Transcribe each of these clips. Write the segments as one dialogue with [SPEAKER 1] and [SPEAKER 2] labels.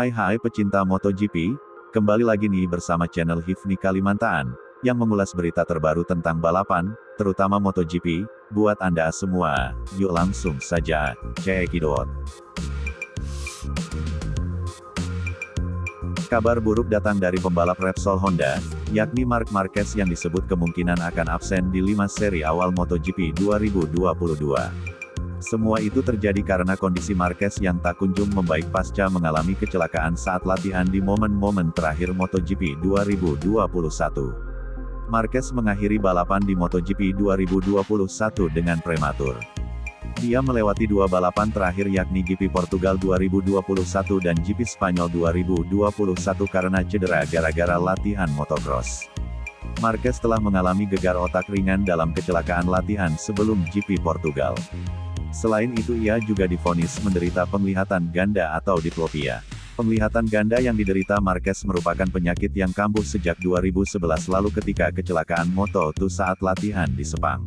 [SPEAKER 1] Hai pecinta MotoGP, kembali lagi nih bersama channel Hifni Kalimantaan, yang mengulas berita terbaru tentang balapan, terutama MotoGP, buat Anda semua. Yuk langsung saja, cekidot. Kabar buruk datang dari pembalap Repsol Honda, yakni Marc Marquez yang disebut kemungkinan akan absen di 5 seri awal MotoGP 2022. Semua itu terjadi karena kondisi Marquez yang tak kunjung membaik pasca mengalami kecelakaan saat latihan di momen-momen terakhir MotoGP 2021. Marquez mengakhiri balapan di MotoGP 2021 dengan prematur. Dia melewati dua balapan terakhir yakni GP Portugal 2021 dan GP Spanyol 2021 karena cedera gara-gara latihan motocross. Marquez telah mengalami gegar otak ringan dalam kecelakaan latihan sebelum GP Portugal. Selain itu ia juga divonis menderita penglihatan ganda atau diplopia. Penglihatan ganda yang diderita Marquez merupakan penyakit yang kambuh sejak 2011 lalu ketika kecelakaan Moto2 saat latihan di Sepang.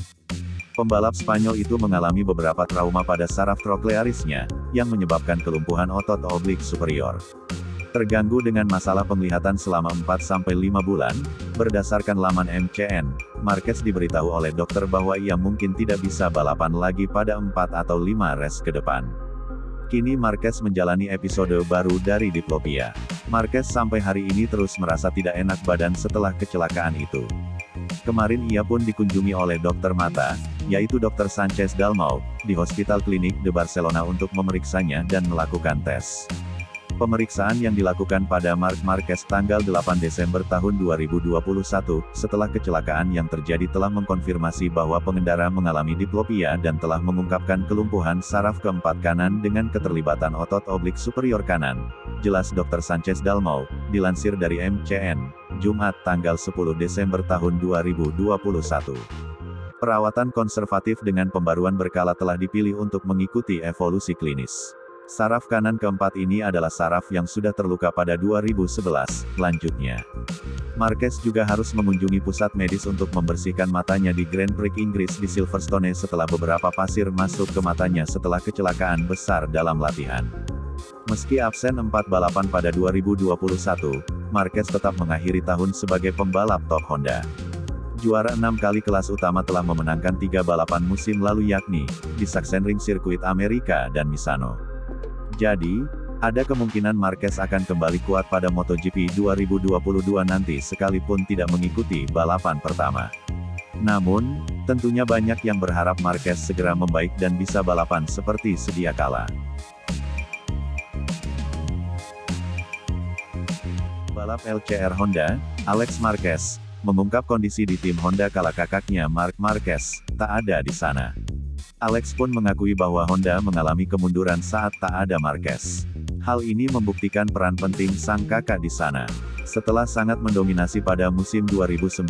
[SPEAKER 1] Pembalap Spanyol itu mengalami beberapa trauma pada saraf troklearisnya, yang menyebabkan kelumpuhan otot oblik superior. Terganggu dengan masalah penglihatan selama 4-5 bulan, berdasarkan laman MCN, Marquez diberitahu oleh dokter bahwa ia mungkin tidak bisa balapan lagi pada 4 atau 5 race ke depan. Kini Marquez menjalani episode baru dari diplopia. Marquez sampai hari ini terus merasa tidak enak badan setelah kecelakaan itu. Kemarin ia pun dikunjungi oleh dokter mata, yaitu Dr. Sánchez Dalmau, di Hospital Klinik de Barcelona untuk memeriksanya dan melakukan tes. Pemeriksaan yang dilakukan pada Marc Marquez tanggal 8 Desember tahun 2021, setelah kecelakaan yang terjadi telah mengkonfirmasi bahwa pengendara mengalami diplopia dan telah mengungkapkan kelumpuhan saraf keempat kanan dengan keterlibatan otot oblik superior kanan. Jelas Dr. Sánchez Dalmau, dilansir dari MCN, Jumat tanggal 10 Desember tahun 2021. Perawatan konservatif dengan pembaruan berkala telah dipilih untuk mengikuti evolusi klinis. Saraf kanan keempat ini adalah saraf yang sudah terluka pada 2011, lanjutnya. Marquez juga harus mengunjungi pusat medis untuk membersihkan matanya di Grand Prix Inggris di Silverstone setelah beberapa pasir masuk ke matanya setelah kecelakaan besar dalam latihan. Meski absen 4 balapan pada 2021, Marquez tetap mengakhiri tahun sebagai pembalap top Honda. Juara 6 kali kelas utama telah memenangkan 3 balapan musim lalu yakni, di Sachsenring Sirkuit Amerika dan Misano. Jadi, ada kemungkinan Marquez akan kembali kuat pada MotoGP 2022 nanti sekalipun tidak mengikuti balapan pertama. Namun, tentunya banyak yang berharap Marquez segera membaik dan bisa balapan seperti sedia kala. Balap LCR Honda, Alex Marquez, mengungkap kondisi di tim Honda kala kakaknya Marc Marquez tak ada di sana. Alex pun mengakui bahwa Honda mengalami kemunduran saat tak ada Marquez. Hal ini membuktikan peran penting sang kakak di sana. Setelah sangat mendominasi pada musim 2019,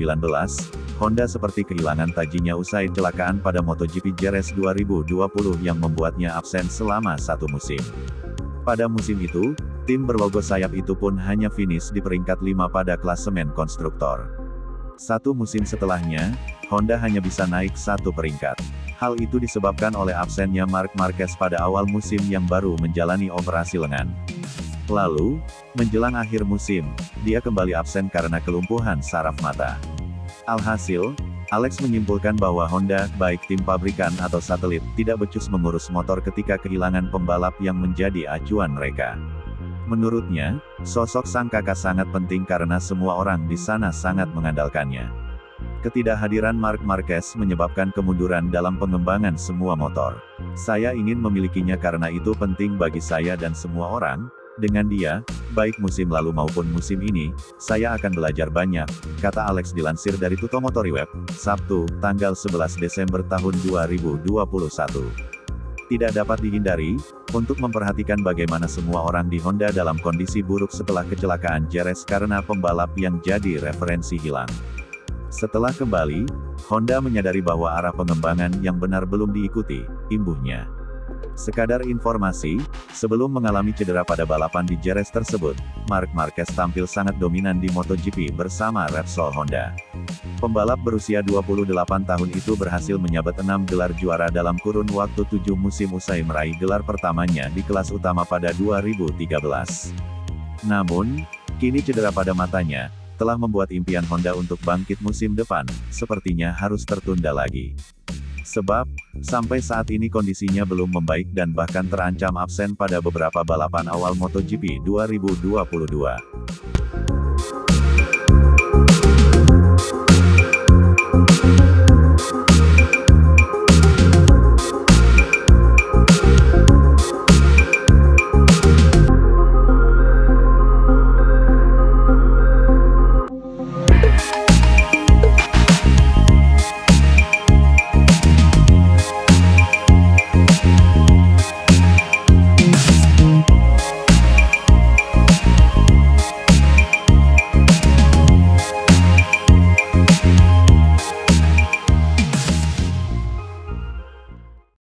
[SPEAKER 1] Honda seperti kehilangan tajinya usai kecelakaan pada MotoGP Jerez 2020 yang membuatnya absen selama 1 musim. Pada musim itu, tim berlogo sayap itu pun hanya finish di peringkat 5 pada klasemen konstruktor. 1 musim setelahnya, Honda hanya bisa naik 1 peringkat. Hal itu disebabkan oleh absennya Marc Marquez pada awal musim yang baru menjalani operasi lengan. Lalu, menjelang akhir musim, dia kembali absen karena kelumpuhan saraf mata. Alhasil, Alex menyimpulkan bahwa Honda, baik tim pabrikan atau satelit, tidak becus mengurus motor ketika kehilangan pembalap yang menjadi acuan mereka. Menurutnya, sosok sang kakak sangat penting karena semua orang di sana sangat mengandalkannya. Ketidakhadiran Marc Marquez menyebabkan kemunduran dalam pengembangan semua motor. Saya ingin memilikinya karena itu penting bagi saya dan semua orang. Dengan dia, baik musim lalu maupun musim ini, saya akan belajar banyak, kata Alex dilansir dari Tuttomotoriweb, Sabtu, tanggal 11 Desember tahun 2021. Tidak dapat dihindari, untuk memperhatikan bagaimana semua orang di Honda dalam kondisi buruk setelah kecelakaan Jerez karena pembalap yang jadi referensi hilang. Setelah kembali, Honda menyadari bahwa arah pengembangan yang benar belum diikuti, imbuhnya. Sekadar informasi, sebelum mengalami cedera pada balapan di Jerez tersebut, Marc Marquez tampil sangat dominan di MotoGP bersama Repsol Honda. Pembalap berusia 28 tahun itu berhasil menyabet 6 gelar juara dalam kurun waktu 7 musim usai meraih gelar pertamanya di kelas utama pada 2013. Namun, kini cedera pada matanya, telah membuat impian Honda untuk bangkit musim depan, sepertinya harus tertunda lagi. Sebab, sampai saat ini kondisinya belum membaik dan bahkan terancam absen pada beberapa balapan awal MotoGP 2022.